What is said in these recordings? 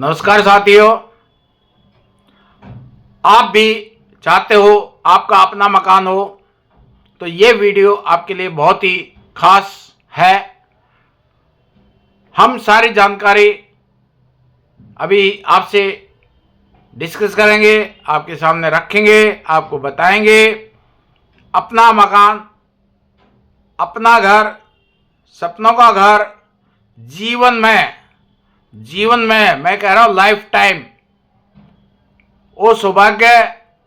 नमस्कार साथियों, आप भी चाहते हो आपका अपना मकान हो तो ये वीडियो आपके लिए बहुत ही खास है। हम सारी जानकारी अभी आपसे डिस्कस करेंगे, आपके सामने रखेंगे, आपको बताएंगे। अपना मकान, अपना घर, सपनों का घर जीवन में मैं कह रहा हूं लाइफ टाइम वो सौभाग्य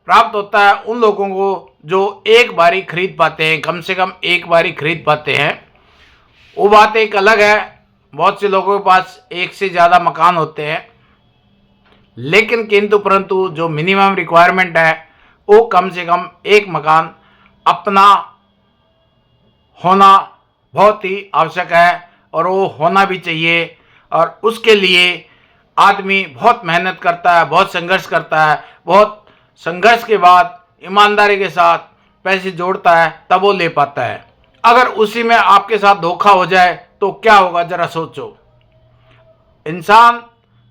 प्राप्त होता है उन लोगों को जो एक बारी खरीद पाते हैं, कम से कम एक बारी खरीद पाते हैं। वो बात एक अलग है। बहुत से लोगों के पास एक से ज़्यादा मकान होते हैं, लेकिन किंतु परंतु जो मिनिमम रिक्वायरमेंट है वो कम से कम एक मकान अपना होना बहुत ही आवश्यक है और वो होना भी चाहिए। और उसके लिए आदमी बहुत मेहनत करता है, बहुत संघर्ष करता है, बहुत संघर्ष के बाद ईमानदारी के साथ पैसे जोड़ता है, तब वो ले पाता है। अगर उसी में आपके साथ धोखा हो जाए तो क्या होगा, जरा सोचो। इंसान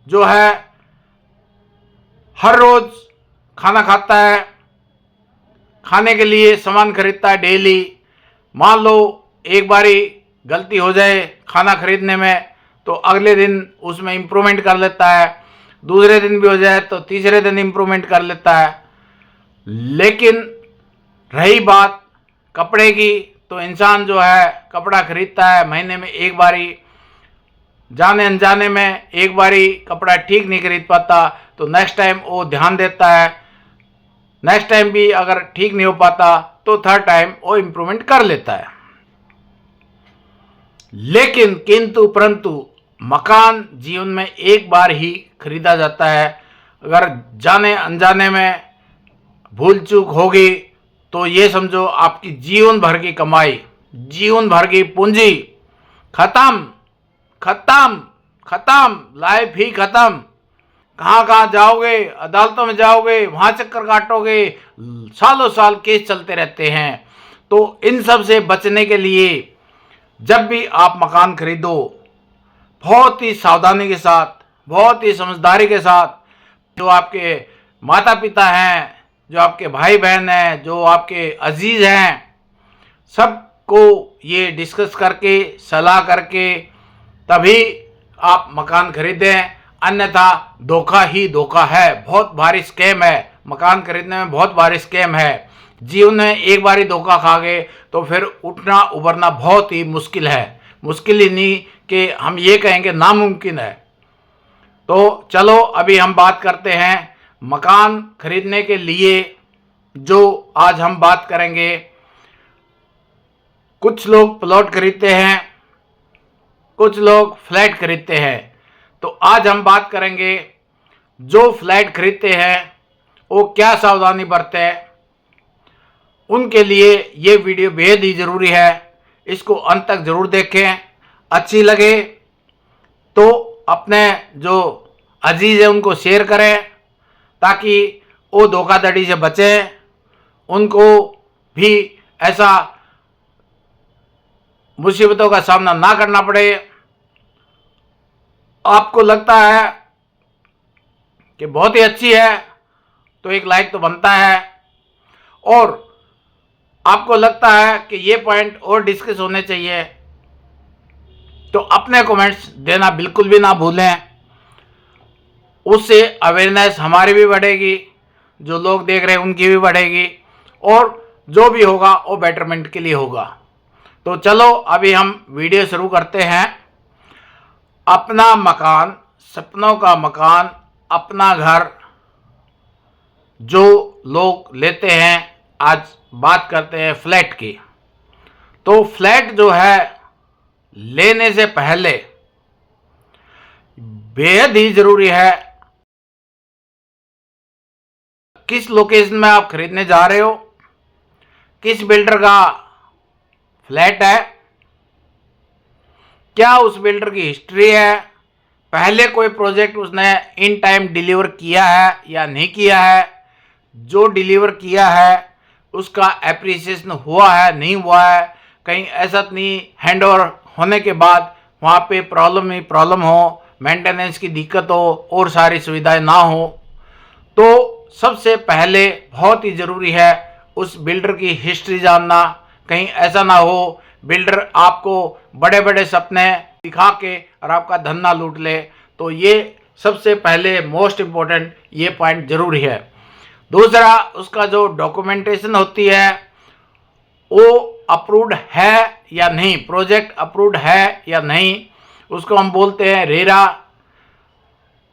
जो है हर रोज खाना खाता है, खाने के लिए सामान खरीदता है डेली। मान लो एक बारी गलती हो जाए खाना खरीदने में तो अगले दिन उसमें इम्प्रूवमेंट कर लेता है, दूसरे दिन भी हो जाए तो तीसरे दिन इम्प्रूवमेंट कर लेता है। लेकिन रही बात कपड़े की, तो इंसान जो है कपड़ा खरीदता है महीने में एक बारी, जाने अनजाने में एक बारी कपड़ा ठीक नहीं खरीद पाता तो नेक्स्ट टाइम वो ध्यान देता है। नेक्स्ट टाइम भी अगर ठीक नहीं हो पाता तो थर्ड टाइम वो इम्प्रूवमेंट कर लेता है। लेकिन किंतु परंतु मकान जीवन में एक बार ही खरीदा जाता है। अगर जाने अनजाने में भूल चूक होगी तो ये समझो आपकी जीवन भर की कमाई, जीवन भर की पूंजी खत्म खत्म खत्म, लाइफ ही खत्म। कहाँ कहाँ जाओगे, अदालतों में जाओगे, वहाँ चक्कर काटोगे, सालों साल केस चलते रहते हैं। तो इन सब से बचने के लिए जब भी आप मकान खरीदो बहुत ही सावधानी के साथ, बहुत ही समझदारी के साथ, जो आपके माता पिता हैं, जो आपके भाई बहन हैं, जो आपके अजीज हैं, सबको ये डिस्कस करके सलाह करके तभी आप मकान खरीदें। अन्यथा धोखा ही धोखा है, बहुत भारी स्कैम है। मकान खरीदने में बहुत भारी स्कैम है। जीवन में एक बारी धोखा खा गए तो फिर उठना उभरना बहुत ही मुश्किल है। मुश्किल ही नहीं कि हम ये कहेंगे नामुमकिन है। तो चलो अभी हम बात करते हैं मकान खरीदने के लिए। जो आज हम बात करेंगे, कुछ लोग प्लॉट खरीदते हैं, कुछ लोग फ्लैट खरीदते हैं। तो आज हम बात करेंगे जो फ्लैट खरीदते हैं वो क्या सावधानी बरते, उनके लिए ये वीडियो बेहद ही ज़रूरी है। इसको अंत तक ज़रूर देखें। अच्छी लगे तो अपने जो अजीज़ है उनको शेयर करें ताकि वो धोखाधड़ी से बचें, उनको भी ऐसा मुसीबतों का सामना ना करना पड़े। आपको लगता है कि बहुत ही अच्छी है तो एक लाइक तो बनता है, और आपको लगता है कि ये पॉइंट और डिस्कस होने चाहिए तो अपने कमेंट्स देना बिल्कुल भी ना भूलें। उससे अवेयरनेस हमारी भी बढ़ेगी, जो लोग देख रहे हैं उनकी भी बढ़ेगी, और जो भी होगा वो बेटरमेंट के लिए होगा। तो चलो अभी हम वीडियो शुरू करते हैं। अपना मकान, सपनों का मकान, अपना घर जो लोग लेते हैं, आज बात करते हैं फ्लैट की। तो फ्लैट जो है लेने से पहले बेहद ही जरूरी है किस लोकेशन में आप खरीदने जा रहे हो, किस बिल्डर का फ्लैट है, क्या उस बिल्डर की हिस्ट्री है, पहले कोई प्रोजेक्ट उसने इन टाइम डिलीवर किया है या नहीं किया है, जो डिलीवर किया है उसका एप्रिसिएशन हुआ है नहीं हुआ है, कहीं ऐसा नहीं हैंड ओवर होने के बाद वहाँ पे प्रॉब्लम ही प्रॉब्लम हो, मेंटेनेंस की दिक्कत हो और सारी सुविधाएं ना हो, तो सबसे पहले बहुत ही ज़रूरी है उस बिल्डर की हिस्ट्री जानना। कहीं ऐसा ना हो बिल्डर आपको बड़े बड़े सपने दिखा के और आपका धन ना लूट ले। तो ये सबसे पहले मोस्ट इम्पोर्टेंट ये पॉइंट जरूरी है। दूसरा, उसका जो डॉक्यूमेंटेशन होती है वो अप्रूव्ड है या नहीं, प्रोजेक्ट अप्रूव्ड है या नहीं, उसको हम बोलते हैं रेरा।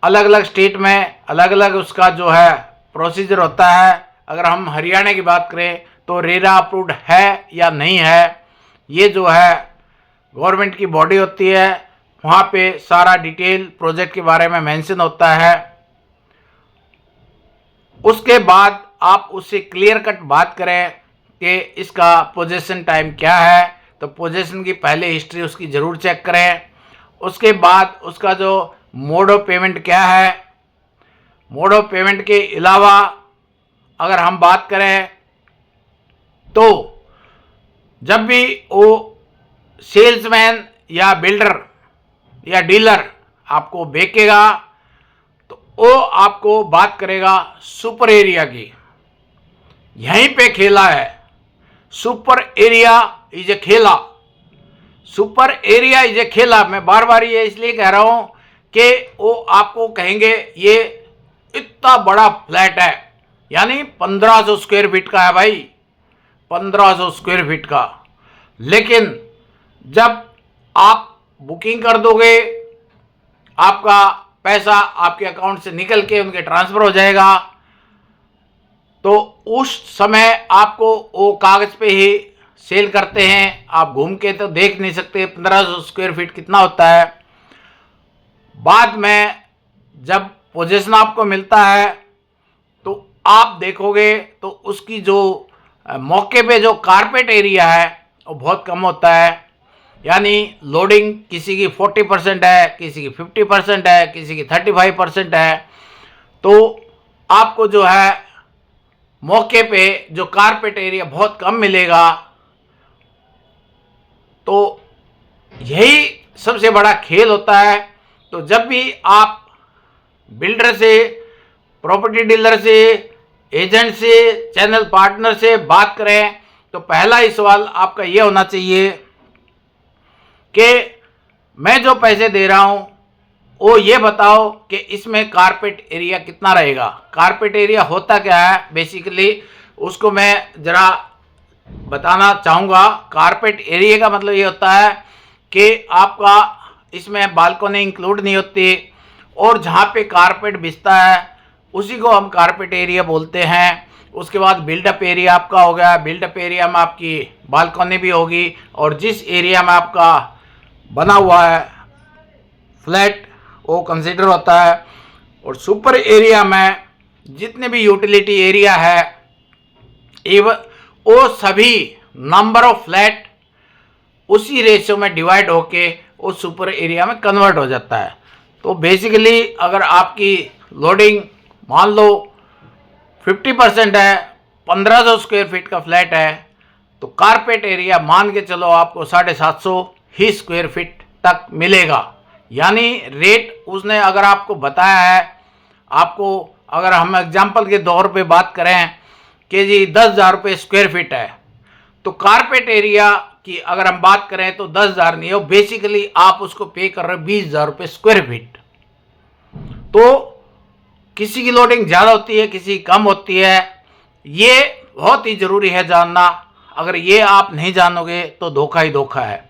अलग अलग स्टेट में अलग अलग उसका जो है प्रोसीजर होता है। अगर हम हरियाणा की बात करें तो रेरा अप्रूव्ड है या नहीं है, ये जो है गवर्नमेंट की बॉडी होती है, वहाँ पे सारा डिटेल प्रोजेक्ट के बारे में मेंशन होता है। उसके बाद आप उससे क्लियर कट बात करें कि इसका पोजेसन टाइम क्या है, तो पोजेसन की पहले हिस्ट्री उसकी ज़रूर चेक करें। उसके बाद उसका जो मोड ऑफ पेमेंट क्या है, मोड ऑफ पेमेंट के अलावा अगर हम बात करें तो जब भी वो सेल्समैन या बिल्डर या डीलर आपको बेचेगा तो वो आपको बात करेगा सुपर एरिया की। यहीं पे खेला है, सुपर एरिया इज ए खेला, सुपर एरिया इज ए खेला। मैं बार बार ये इसलिए कह रहा हूं कि वो आपको कहेंगे ये इतना बड़ा फ्लैट है, यानी 1500 स्क्वायर फीट का है भाई, 1500 स्क्वायर फीट का। लेकिन जब आप बुकिंग कर दोगे, आपका पैसा आपके अकाउंट से निकल के उनके ट्रांसफ़र हो जाएगा, तो उस समय आपको वो कागज़ पे ही सेल करते हैं। आप घूम के तो देख नहीं सकते 1500 स्क्वायर फीट कितना होता है। बाद में जब पोजीशन आपको मिलता है तो आप देखोगे तो उसकी जो मौके पे जो कारपेट एरिया है वो बहुत कम होता है। यानी लोडिंग किसी की 40% है, किसी की 50% है, किसी की 35% है। तो आपको जो है मौके पे जो कारपेट एरिया बहुत कम मिलेगा। तो यही सबसे बड़ा खेल होता है। तो जब भी आप बिल्डर से, प्रॉपर्टी डीलर से, एजेंट से, चैनल पार्टनर से बात करें तो पहला ही सवाल आपका ये होना चाहिए कि मैं जो पैसे दे रहा हूँ वो ये बताओ कि इसमें कारपेट एरिया कितना रहेगा। कारपेट एरिया होता क्या है बेसिकली, उसको मैं ज़रा बताना चाहूँगा। कारपेट एरिया का मतलब ये होता है कि आपका इसमें बालकनी इंक्लूड नहीं होती, और जहाँ पे कारपेट बिछता है उसी को हम कारपेट एरिया बोलते हैं। उसके बाद बिल्डअप एरिया आपका हो गया। बिल्डअप एरिया में आपकी बालकनी भी होगी, और जिस एरिया में आपका बना हुआ है फ्लैट वो कंसिडर होता है। और सुपर एरिया में जितने भी यूटिलिटी एरिया है एवं वो सभी नंबर ऑफ फ्लैट उसी रेशियो में डिवाइड होके वो सुपर एरिया में कन्वर्ट हो जाता है। तो बेसिकली अगर आपकी लोडिंग मान लो 50% है, 1500 स्क्वायर फीट का फ्लैट है, तो कारपेट एरिया मान के चलो आपको 750 ही स्क्वायर फीट तक मिलेगा। यानी रेट उसने अगर आपको बताया है, आपको अगर हम एग्जांपल के तौर पे बात करें कि जी 10,000 रुपये स्क्वायर फीट है, तो कारपेट एरिया की अगर हम बात करें तो 10,000 नहीं हो, बेसिकली आप उसको पे कर रहे हो 20,000 रुपये स्क्वायर फीट। तो किसी की लोडिंग ज़्यादा होती है, किसी की कम होती है। ये बहुत ही ज़रूरी है जानना। अगर ये आप नहीं जानोगे तो धोखा ही धोखा है।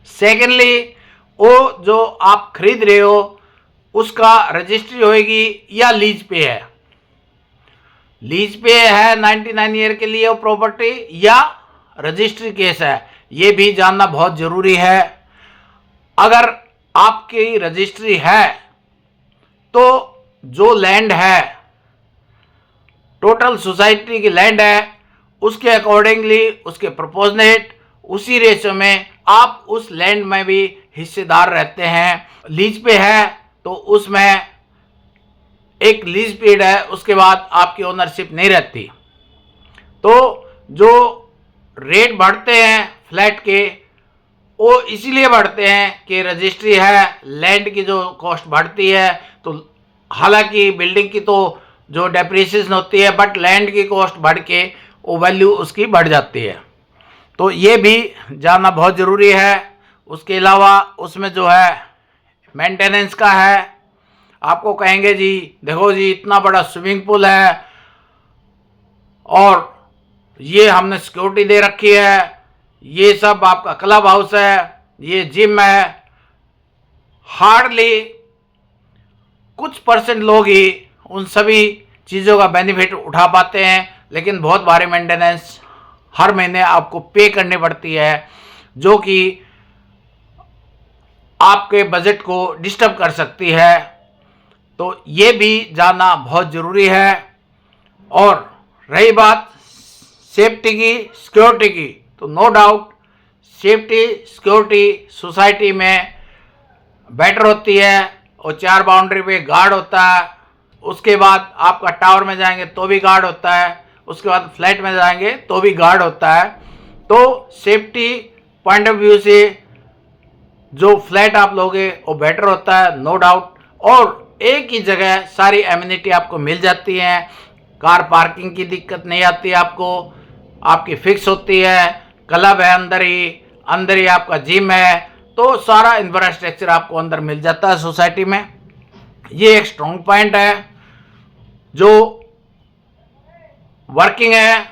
सेकेंडली, वो जो आप खरीद रहे हो उसका रजिस्ट्री होएगी या लीज पे है। लीज पे है 99 ईयर के लिए वो प्रॉपर्टी, या रजिस्ट्री केस है, ये भी जानना बहुत ज़रूरी है। अगर आपकी रजिस्ट्री है तो जो लैंड है टोटल सोसाइटी की लैंड है, उसके अकॉर्डिंगली उसके प्रोपोर्शनेट उसी रेशियो में आप उस लैंड में भी हिस्सेदार रहते हैं। लीज पे है तो उसमें एक लीज पीरियड है, उसके बाद आपकी ओनरशिप नहीं रहती। तो जो रेट बढ़ते हैं फ्लैट के वो इसीलिए बढ़ते हैं कि रजिस्ट्री है, लैंड की जो कॉस्ट बढ़ती है, तो हालांकि बिल्डिंग की तो जो डेप्रिसिएशन होती है, बट लैंड की कॉस्ट बढ़ के वो वैल्यू उसकी बढ़ जाती है। तो ये भी जानना बहुत ज़रूरी है। उसके अलावा उसमें जो है मेंटेनेंस का है। आपको कहेंगे जी देखो जी इतना बड़ा स्विमिंग पूल है और ये हमने सिक्योरिटी दे रखी है, ये सब आपका क्लब हाउस है, ये जिम है। हार्डली कुछ परसेंट लोग ही उन सभी चीज़ों का बेनिफिट उठा पाते हैं, लेकिन बहुत भारी मेंटेनेंस हर महीने आपको पे करनी पड़ती है, जो कि आपके बजट को डिस्टर्ब कर सकती है। तो ये भी जानना बहुत ज़रूरी है। और रही बात सेफ्टी की, सिक्योरिटी की, तो no doubt safety security society में बेटर होती है और 4 बाउंड्री पे गार्ड होता है। उसके बाद आपका टावर में जाएंगे तो भी गार्ड होता है, उसके बाद फ्लैट में जाएंगे तो भी गार्ड होता है। तो सेफ्टी पॉइंट ऑफ व्यू से जो फ्लैट आप लोगे वो बेटर होता है, नो डाउट। और एक ही जगह सारी एमिनिटी आपको मिल जाती हैं, कार पार्किंग की दिक्कत नहीं आती आपको, आपकी फिक्स होती है, क्लब है अंदर ही आपका जिम है, तो सारा इंफ्रास्ट्रक्चर आपको अंदर मिल जाता है सोसाइटी में। ये एक स्ट्रॉन्ग पॉइंट है। जो वर्किंग है,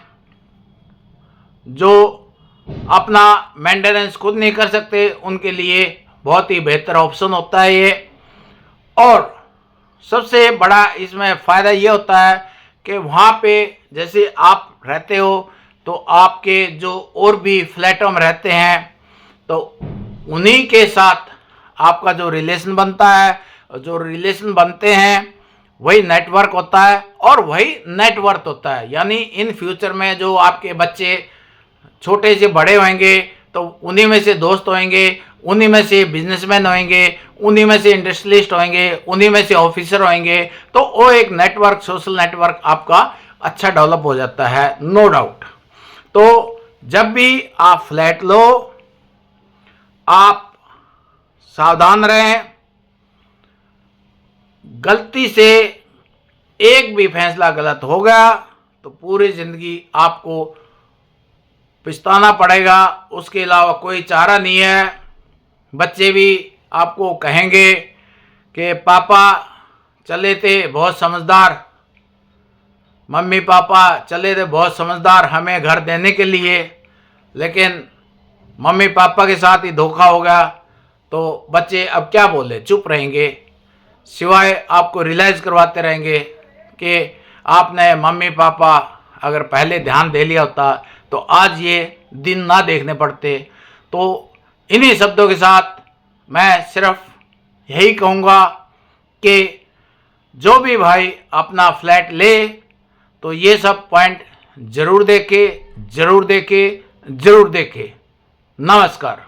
जो अपना मेंटेनेंस खुद नहीं कर सकते, उनके लिए बहुत ही बेहतर ऑप्शन होता है ये। और सबसे बड़ा इसमें फ़ायदा ये होता है कि वहाँ पे जैसे आप रहते हो तो आपके जो और भी फ्लैटों में रहते हैं, तो उन्हीं के साथ आपका जो रिलेशन बनता है, जो रिलेशन बनते हैं वही नेटवर्क होता है और वही नेटवर्थ होता है। यानी इन फ्यूचर में जो आपके बच्चे छोटे से बड़े होंगे तो उन्हीं में से दोस्त होंगे, उन्हीं में से बिजनेसमैन होंगे, उन्हीं में से इंडस्ट्रियलिस्ट होंगे, उन्हीं में से ऑफिसर होंगे। तो वो एक नेटवर्क, सोशल नेटवर्क आपका अच्छा डेवलप हो जाता है, नो डाउट। तो जब भी आप फ्लैट लो, आप सावधान रहें। गलती से एक भी फैसला गलत हो गया तो पूरी ज़िंदगी आपको पछताना पड़ेगा, उसके अलावा कोई चारा नहीं है। बच्चे भी आपको कहेंगे कि पापा चले थे बहुत समझदार, मम्मी पापा चले थे बहुत समझदार हमें घर देने के लिए, लेकिन मम्मी पापा के साथ ही धोखा हो गया। तो बच्चे अब क्या बोले, चुप रहेंगे, सिवाय आपको रियलाइज़ करवाते रहेंगे कि आपने मम्मी पापा अगर पहले ध्यान दे लिया होता तो आज ये दिन ना देखने पड़ते। तो इन्हीं शब्दों के साथ मैं सिर्फ यही कहूँगा कि जो भी भाई अपना फ्लैट ले तो ये सब पॉइंट ज़रूर देखे, ज़रूर देखे, ज़रूर देखे। नमस्कार।